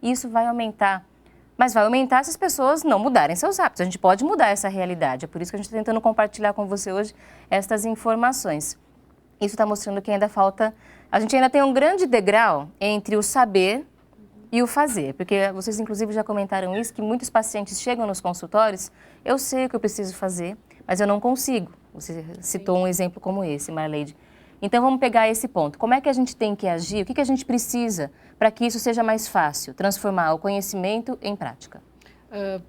e isso vai aumentar. Mas vai aumentar se as pessoas não mudarem seus hábitos. A gente pode mudar essa realidade. É por isso que a gente está tentando compartilhar com você hoje estas informações. Isso está mostrando que ainda falta... A gente ainda tem um grande degrau entre o saber e o fazer. Porque vocês, inclusive, já comentaram isso, que muitos pacientes chegam nos consultórios, eu sei o que eu preciso fazer, mas eu não consigo. Você citou um exemplo como esse, Marleide. Então, vamos pegar esse ponto. Como é que a gente tem que agir? O que a gente precisa para que isso seja mais fácil? Transformar o conhecimento em prática.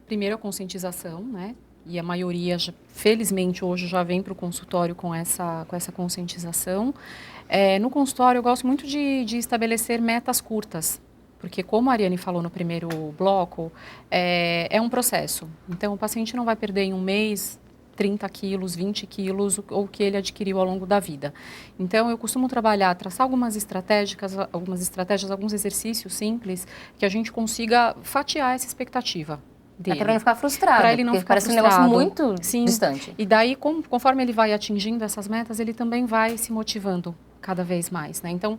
Primeiro, a conscientização, né? E a maioria, felizmente, hoje já vem para o consultório com essa conscientização. No consultório, eu gosto muito de estabelecer metas curtas. Porque, como a Ariane falou no primeiro bloco, é um processo. Então, o paciente não vai perder em um mês 30 quilos, 20 quilos, ou que ele adquiriu ao longo da vida. Então, eu costumo traçar algumas estratégias, alguns exercícios simples, que a gente consiga fatiar essa expectativa dele. Para ele não ficar frustrado, para ele não ficar parece frustrado. Um negócio muito distante. E daí, conforme ele vai atingindo essas metas, ele também vai se motivando cada vez mais, né? Então,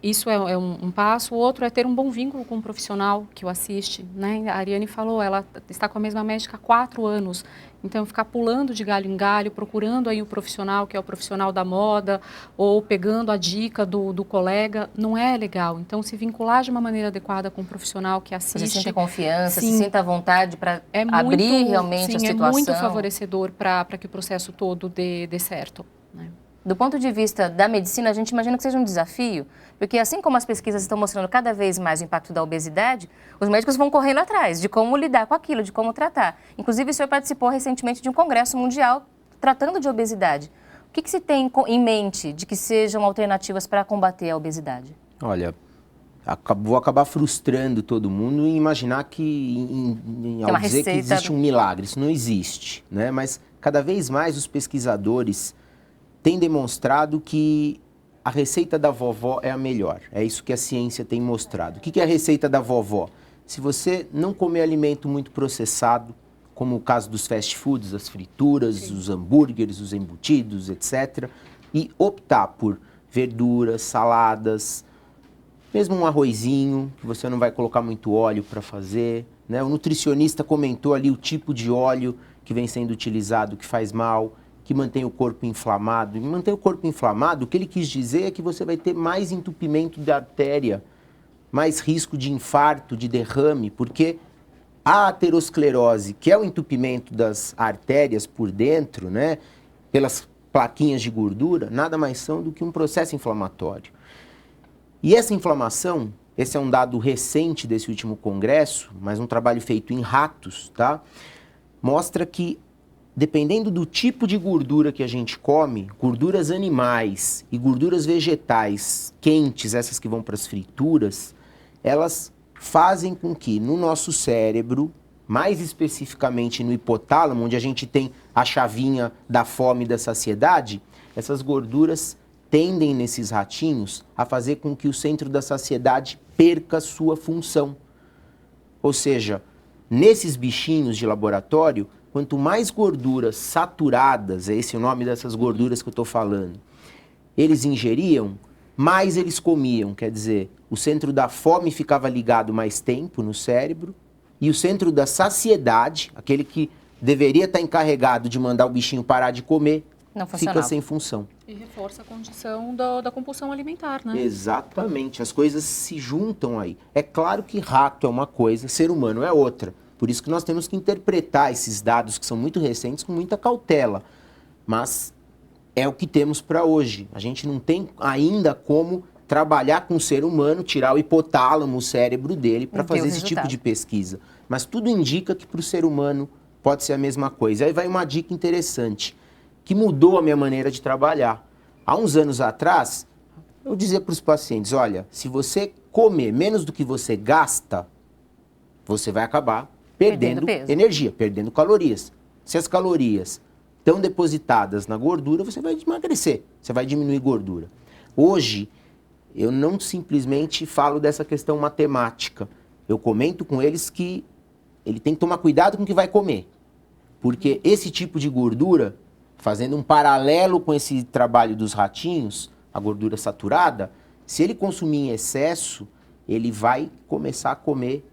isso é um passo. O outro é ter um bom vínculo com o profissional que o assiste, né? A Ariane falou, ela está com a mesma médica há 4 anos. Então, ficar pulando de galho em galho, procurando aí o profissional, que é o profissional da moda, ou pegando a dica do colega, não é legal. Então, se vincular de uma maneira adequada com o profissional que assiste. Você sinta confiança, se sinta à vontade para abrir realmente a situação. É muito favorecedor para que o processo todo dê certo, né? Do ponto de vista da medicina, a gente imagina que seja um desafio, porque assim como as pesquisas estão mostrando cada vez mais o impacto da obesidade, os médicos vão correndo atrás de como lidar com aquilo, de como tratar. Inclusive, o senhor participou recentemente de um congresso mundial tratando de obesidade. O que se tem em mente de que sejam alternativas para combater a obesidade? Olha, vou acabar frustrando todo mundo e imaginar que, ao dizer que existe um milagre, isso não existe, né? Mas cada vez mais os pesquisadores têm demonstrado que a receita da vovó é a melhor. É isso que a ciência tem mostrado. O que é a receita da vovó? Se você não comer alimento muito processado, como o caso dos fast foods, as frituras, os hambúrgueres, os embutidos, etc., e optar por verduras, saladas, mesmo um arrozinho, que você não vai colocar muito óleo para fazer, né? O nutricionista comentou ali o tipo de óleo que vem sendo utilizado, que faz mal, que mantém o corpo inflamado. E manter o corpo inflamado, o que ele quis dizer é que você vai ter mais entupimento da artéria, mais risco de infarto, de derrame, porque a aterosclerose, que é o entupimento das artérias por dentro, né, pelas plaquinhas de gordura, nada mais são do que um processo inflamatório. E essa inflamação, esse é um dado recente desse último congresso, mas um trabalho feito em ratos, tá? Mostra que, dependendo do tipo de gordura que a gente come, gorduras animais e gorduras vegetais quentes, essas que vão para as frituras, elas fazem com que no nosso cérebro, mais especificamente no hipotálamo, onde a gente tem a chavinha da fome e da saciedade, essas gorduras tendem nesses ratinhos a fazer com que o centro da saciedade perca sua função. Ou seja, nesses bichinhos de laboratório, quanto mais gorduras saturadas, é esse o nome dessas gorduras que eu estou falando, eles ingeriam, mais eles comiam. Quer dizer, o centro da fome ficava ligado mais tempo no cérebro e o centro da saciedade, aquele que deveria estar encarregado de mandar o bichinho parar de comer, fica sem função. E reforça a condição da compulsão alimentar, né? Exatamente, as coisas se juntam aí. É claro que rato é uma coisa, ser humano é outra. Por isso que nós temos que interpretar esses dados que são muito recentes com muita cautela. Mas é o que temos para hoje. A gente não tem ainda como trabalhar com o ser humano, tirar o hipotálamo, o cérebro dele, para fazer esse tipo de pesquisa. Mas tudo indica que para o ser humano pode ser a mesma coisa. Aí vai uma dica interessante, que mudou a minha maneira de trabalhar. Há uns anos atrás, eu dizia para os pacientes, olha, se você comer menos do que você gasta, você vai acabar perdendo energia, perdendo calorias. Se as calorias estão depositadas na gordura, você vai emagrecer, você vai diminuir gordura. Hoje, eu não simplesmente falo dessa questão matemática. Eu comento com eles que ele tem que tomar cuidado com o que vai comer. Porque esse tipo de gordura, fazendo um paralelo com esse trabalho dos ratinhos, a gordura saturada, se ele consumir em excesso, ele vai começar a comer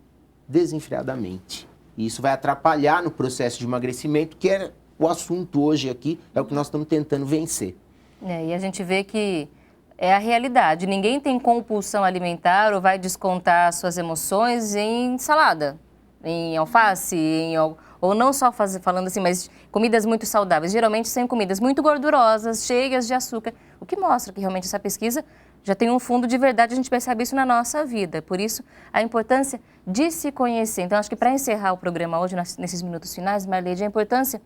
desenfreadamente. E isso vai atrapalhar no processo de emagrecimento, que é o assunto hoje aqui, é o que nós estamos tentando vencer. E a gente vê que é a realidade. Ninguém tem compulsão alimentar ou vai descontar suas emoções em salada, em alface, ou não só falando assim, mas comidas muito saudáveis. Geralmente são comidas muito gordurosas, cheias de açúcar, o que mostra que realmente essa pesquisa já tem um fundo de verdade, a gente percebe isso na nossa vida. Por isso, a importância de se conhecer. Então, acho que para encerrar o programa hoje, nesses minutos finais, Marleide, a importância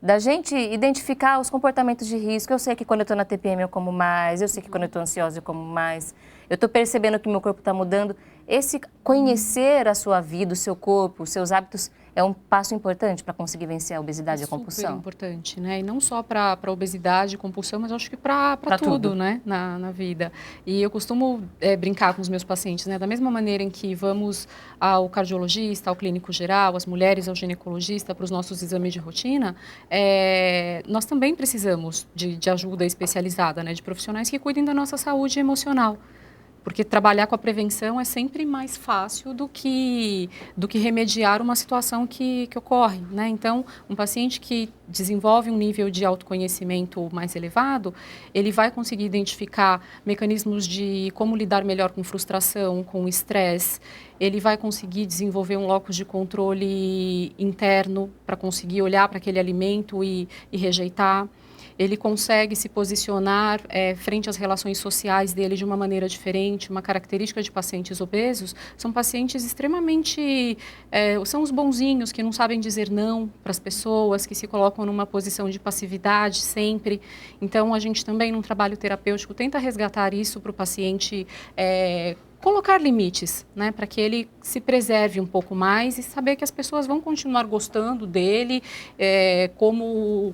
da gente identificar os comportamentos de risco. Eu sei que quando eu estou na TPM eu como mais, eu sei que quando eu estou ansiosa eu como mais, eu estou percebendo que meu corpo está mudando. Esse conhecer a sua vida, o seu corpo, os seus hábitos é um passo importante para conseguir vencer a obesidade e a compulsão. Super importante, né? E não só para a obesidade e compulsão, mas acho que para tudo, né? Na vida. E eu costumo brincar com os meus pacientes, né? Da mesma maneira em que vamos ao cardiologista, ao clínico geral, as mulheres ao ginecologista para os nossos exames de rotina, nós também precisamos de ajuda especializada, né? De profissionais que cuidem da nossa saúde emocional. Porque trabalhar com a prevenção é sempre mais fácil do que remediar uma situação que ocorre, né? Então, um paciente que desenvolve um nível de autoconhecimento mais elevado, ele vai conseguir identificar mecanismos de como lidar melhor com frustração, com estresse, ele vai conseguir desenvolver um locus de controle interno para conseguir olhar para aquele alimento e rejeitar. Ele consegue se posicionar frente às relações sociais dele de uma maneira diferente. Uma característica de pacientes obesos são pacientes extremamente... são os bonzinhos que não sabem dizer não para as pessoas, que se colocam numa posição de passividade sempre. Então, a gente também, num trabalho terapêutico, tenta resgatar isso para o paciente... colocar limites, né, para que ele se preserve um pouco mais e saber que as pessoas vão continuar gostando dele como...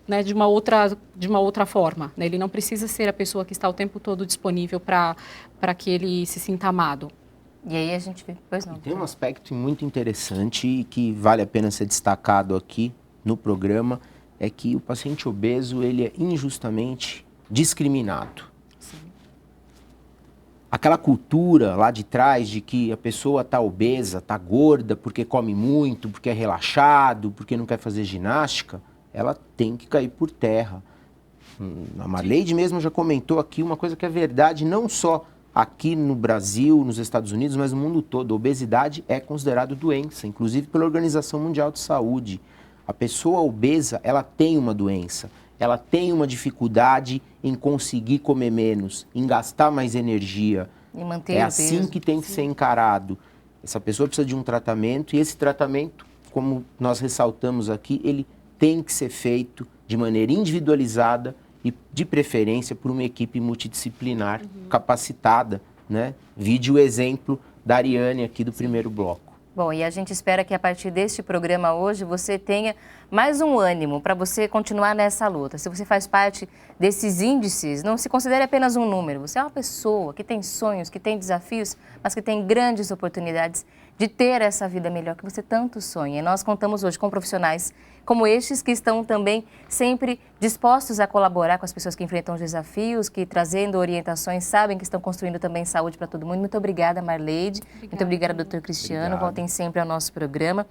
né, de uma outra forma. Né? Ele não precisa ser a pessoa que está o tempo todo disponível para que ele se sinta amado. E aí a gente vê... Pois não. Tem um aspecto muito interessante e que vale a pena ser destacado aqui no programa, é que o paciente obeso ele é injustamente discriminado. Sim. Aquela cultura lá de trás de que a pessoa está obesa, está gorda porque come muito, porque é relaxado, porque não quer fazer ginástica, ela tem que cair por terra. A Marleide mesmo já comentou aqui uma coisa que é verdade, não só aqui no Brasil, nos Estados Unidos, mas no mundo todo. A obesidade é considerada doença, inclusive pela Organização Mundial de Saúde. A pessoa obesa, ela tem uma doença, ela tem uma dificuldade em conseguir comer menos, em gastar mais energia. E manter é o assim peso. que tem que ser encarado. Essa pessoa precisa de um tratamento e esse tratamento, como nós ressaltamos aqui, ele tem que ser feito de maneira individualizada e, de preferência, por uma equipe multidisciplinar capacitada, né? Vide o exemplo da Ariane aqui do primeiro bloco. Bom, e a gente espera que a partir deste programa hoje você tenha mais um ânimo para você continuar nessa luta. Se você faz parte desses índices, não se considere apenas um número. Você é uma pessoa que tem sonhos, que tem desafios, mas que tem grandes oportunidades de ter essa vida melhor que você tanto sonha. E nós contamos hoje com profissionais como estes que estão também sempre dispostos a colaborar com as pessoas que enfrentam os desafios, que trazendo orientações, sabem que estão construindo também saúde para todo mundo. Muito obrigada, Marleide. Muito obrigada, doutor Cristiano. Obrigado. Voltem sempre ao nosso programa.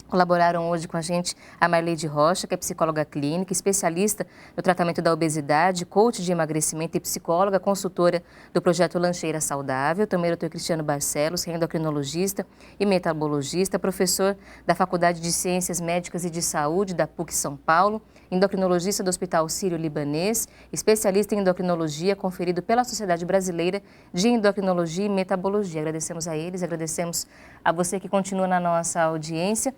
Colaboraram hoje com a gente a Marleide Rocha, que é psicóloga clínica, especialista no tratamento da obesidade, coach de emagrecimento e psicóloga, consultora do projeto Lancheira Saudável. Também o Dr. Cristiano Barcelos, que é endocrinologista e metabologista, professor da Faculdade de Ciências Médicas e de Saúde da PUC São Paulo, endocrinologista do Hospital Sírio-Libanês, especialista em endocrinologia, conferido pela Sociedade Brasileira de Endocrinologia e Metabologia. Agradecemos a eles, agradecemos a você que continua na nossa audiência.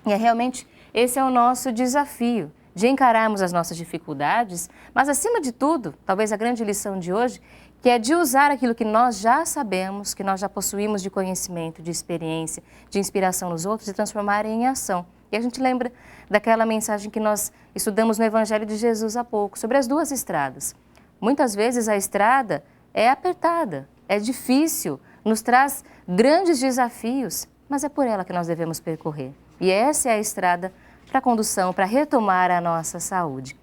E realmente esse é o nosso desafio, de encararmos as nossas dificuldades, mas acima de tudo, talvez a grande lição de hoje, que é de usar aquilo que nós já sabemos, que nós já possuímos de conhecimento, de experiência, de inspiração nos outros e transformar em ação. E a gente lembra daquela mensagem que nós estudamos no Evangelho de Jesus há pouco, sobre as duas estradas. Muitas vezes a estrada é apertada, é difícil, nos traz grandes desafios, mas é por ela que nós devemos percorrer. E essa é a estrada para a condução, para retomar a nossa saúde.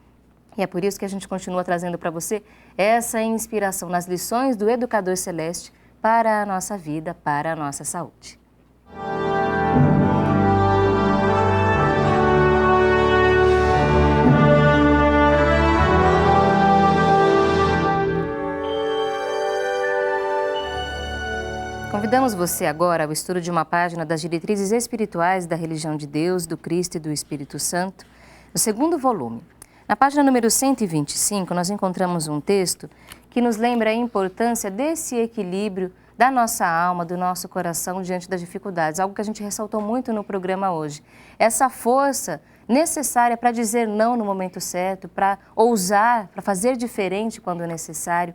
E é por isso que a gente continua trazendo para você essa inspiração nas lições do Educador Celeste, para a nossa vida, para a nossa saúde. Convidamos você agora ao estudo de uma página das diretrizes espirituais da religião de Deus, do Cristo e do Espírito Santo, no segundo volume. Na página número 125, nós encontramos um texto que nos lembra a importância desse equilíbrio da nossa alma, do nosso coração diante das dificuldades, algo que a gente ressaltou muito no programa hoje. Essa força necessária para dizer não no momento certo, para ousar, para fazer diferente quando necessário.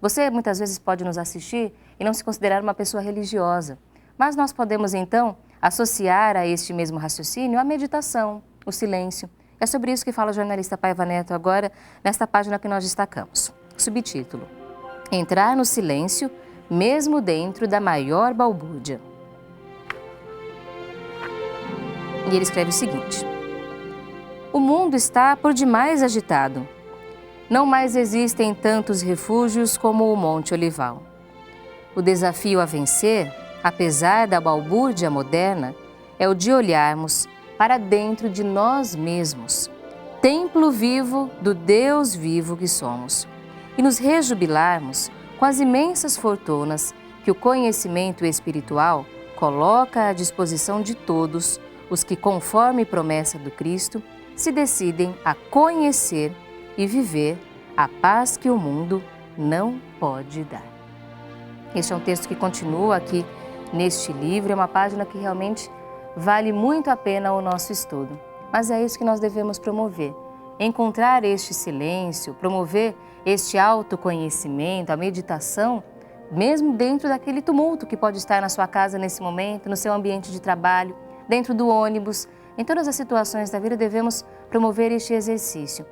Você muitas vezes pode nos assistir e não se considerar uma pessoa religiosa, mas nós podemos então associar a este mesmo raciocínio a meditação, o silêncio. É sobre isso que fala o jornalista Paiva Neto agora, nesta página que nós destacamos. Subtítulo: Entrar no silêncio, mesmo dentro da maior balbúrdia. E ele escreve o seguinte: o mundo está por demais agitado. Não mais existem tantos refúgios como o Monte Olival. O desafio a vencer, apesar da balbúrdia moderna, é o de olharmos para dentro de nós mesmos, templo vivo do Deus vivo que somos, e nos rejubilarmos com as imensas fortunas que o conhecimento espiritual coloca à disposição de todos os que, conforme promessa do Cristo, se decidem a conhecer e viver a paz que o mundo não pode dar. Este é um texto que continua aqui neste livro, é uma página que realmente vale muito a pena o nosso estudo. Mas é isso que nós devemos promover, encontrar este silêncio, promover este autoconhecimento, a meditação, mesmo dentro daquele tumulto que pode estar na sua casa nesse momento, no seu ambiente de trabalho, dentro do ônibus. Em todas as situações da vida devemos promover este exercício.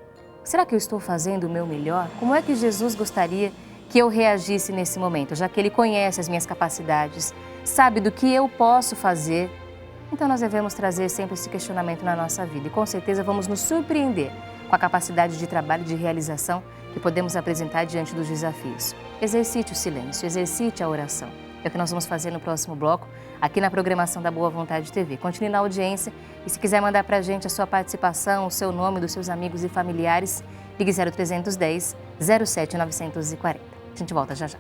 Será que eu estou fazendo o meu melhor? Como é que Jesus gostaria que eu reagisse nesse momento, já que Ele conhece as minhas capacidades, sabe do que eu posso fazer? Então nós devemos trazer sempre esse questionamento na nossa vida e com certeza vamos nos surpreender com a capacidade de trabalho e de realização que podemos apresentar diante dos desafios. Exercite o silêncio, exercite a oração. É o que nós vamos fazer no próximo bloco, aqui na programação da Boa Vontade TV. Continue na audiência e se quiser mandar para a gente a sua participação, o seu nome, dos seus amigos e familiares, ligue 0310 07 940. A gente volta já já.